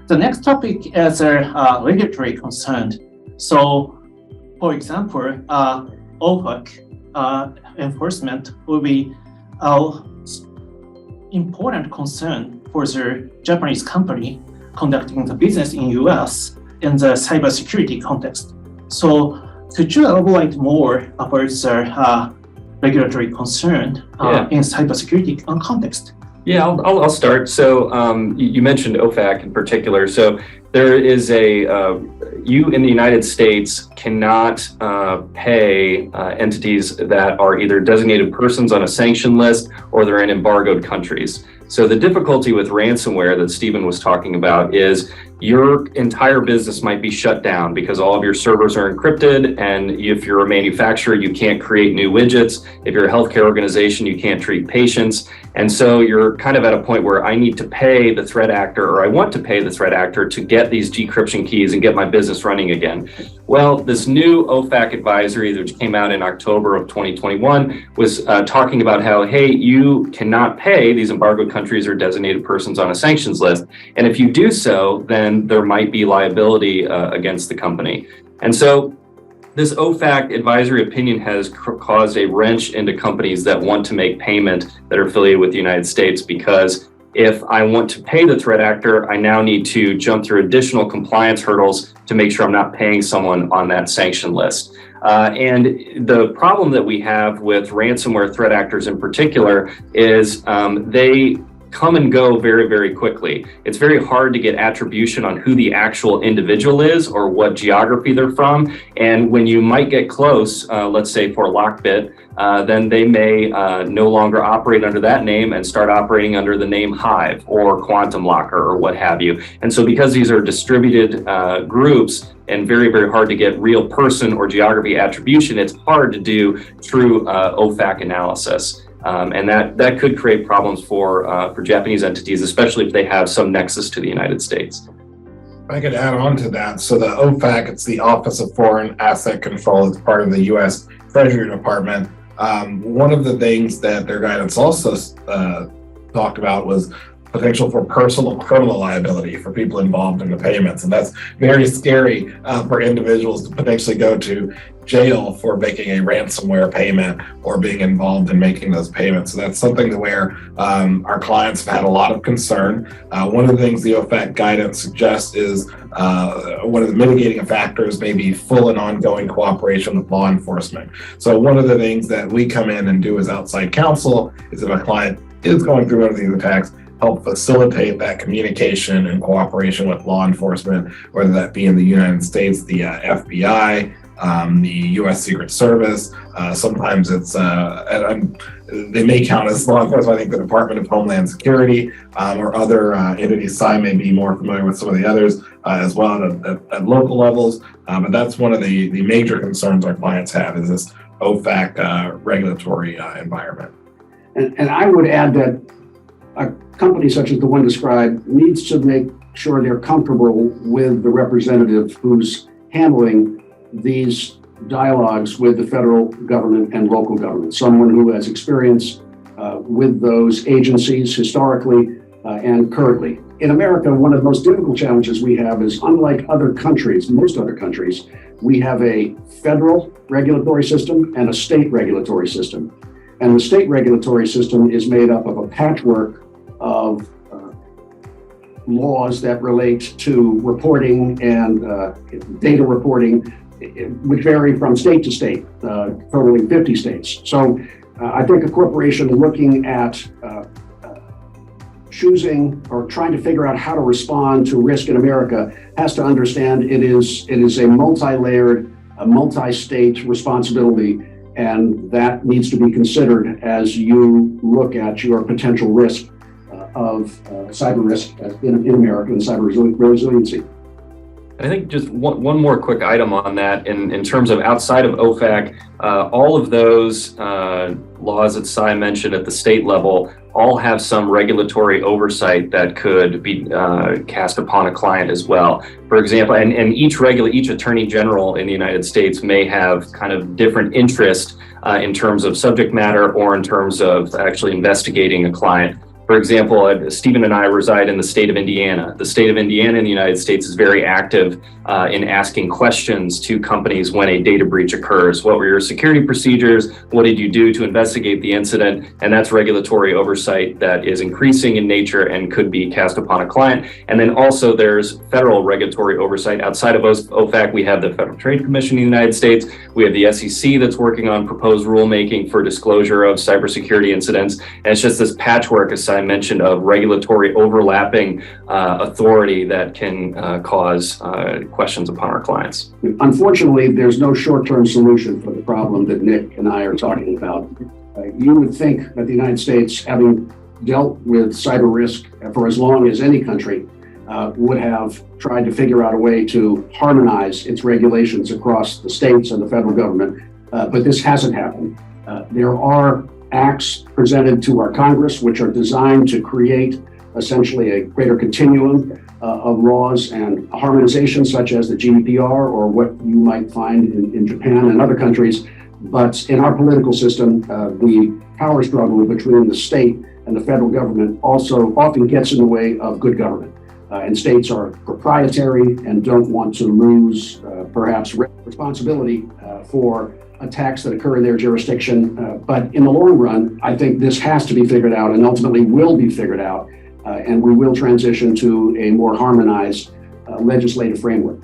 The next topic is regulatory concern. So, for example, OFAC enforcement will be important concern for the Japanese company conducting the business in US in the cybersecurity context. So could you elaborate more about the regulatory concern in cybersecurity context? Yeah, I'll start. So you mentioned OFAC in particular. So there is you in the United States cannot pay entities that are either designated persons on a sanction list or they're in embargoed countries. So the difficulty with ransomware that Stephen was talking about is your entire business might be shut down because all of your servers are encrypted, and if you're a manufacturer, you can't create new widgets. If you're a healthcare organization, you can't treat patients. And so you're kind of at a point where I need to pay the threat actor, or I want to pay the threat actor to get these decryption keys and get my business running again. Well, this new OFAC advisory, which came out in October of 2021, was talking about how, hey, you cannot pay these embargoed countries or designated persons on a sanctions list. And if you do so, then there might be liability against the company. And so this OFAC advisory opinion has caused a wrench into companies that want to make payment that are affiliated with the United States, because if I want to pay the threat actor, I now need to jump through additional compliance hurdles to make sure I'm not paying someone on that sanction list. And the problem that we have with ransomware threat actors in particular is they come and go very, very quickly. It's very hard to get attribution on who the actual individual is or what geography they're from. And when you might get close, let's say for Lockbit, then they may no longer operate under that name and start operating under the name Hive or Quantum Locker or what have you. And so because these are distributed groups and very, very hard to get real person or geography attribution, it's hard to do true OFAC analysis. And that could create problems for Japanese entities, especially if they have some nexus to the United States. I could add on to that. So the OFAC, it's the Office of Foreign Asset Control. It's part of the U.S. Treasury Department. One of the things that their guidance also talked about was potential for personal criminal liability for people involved in the payments. And that's very scary for individuals to potentially go to jail for making a ransomware payment or being involved in making those payments. So that's something where our clients have had a lot of concern. One of the things the OFAC guidance suggests is one of the mitigating factors may be full and ongoing cooperation with law enforcement. So one of the things that we come in and do as outside counsel is if a client is going through one of these attacks, help facilitate that communication and cooperation with law enforcement, whether that be in the United States, the FBI, the U.S. Secret Service. Sometimes it's, they may count as law enforcement. I think the Department of Homeland Security or other entities. Cy may be more familiar with some of the others as well at local levels. But that's one of the major concerns our clients have, is this OFAC regulatory environment. And I would add that a company such as the one described needs to make sure they're comfortable with the representative who's handling these dialogues with the federal government and local government, someone who has experience with those agencies historically and currently. In America, one of the most difficult challenges we have is, unlike other countries, most other countries, we have a federal regulatory system and a state regulatory system. And the state regulatory system is made up of a patchwork of laws that relate to reporting and data reporting, which vary from state to state, totaling 50 states. So I think a corporation looking at choosing or trying to figure out how to respond to risk in America has to understand it is a multi-layered, a multi-state responsibility, and that needs to be considered as you look at your potential risk of cyber risk in America and cyber resiliency. I think just one more quick item on that in terms of outside of OFAC, all of those laws that Cy mentioned at the state level all have some regulatory oversight that could be cast upon a client as well. For example, and each attorney general in the United States may have kind of different interest in terms of subject matter or in terms of actually investigating a client. For example, Stephen and I reside in the state of Indiana. The state of Indiana in the United States is very active in asking questions to companies when a data breach occurs. What were your security procedures? What did you do to investigate the incident? And that's regulatory oversight that is increasing in nature and could be cast upon a client. And then also there's federal regulatory oversight. Outside of OFAC, we have the Federal Trade Commission in the United States. We have the SEC that's working on proposed rulemaking for disclosure of cybersecurity incidents. And it's just this patchwork, as I mentioned, of regulatory overlapping authority that can cause questions upon our clients. Unfortunately, there's no short-term solution for the problem that Nick and I are talking about. You would think that the United States, having dealt with cyber risk for as long as any country, would have tried to figure out a way to harmonize its regulations across the states and the federal government, but this hasn't happened. There are acts presented to our Congress which are designed to create essentially a greater continuum of laws and harmonization, such as the GDPR or what you might find in Japan and other countries. But in our political system, the power struggle between the state and the federal government also often gets in the way of good government. And states are proprietary and don't want to lose perhaps responsibility for attacks that occur in their jurisdiction. But in the long run, I think this has to be figured out and ultimately will be figured out. And we will transition to a more harmonized legislative framework.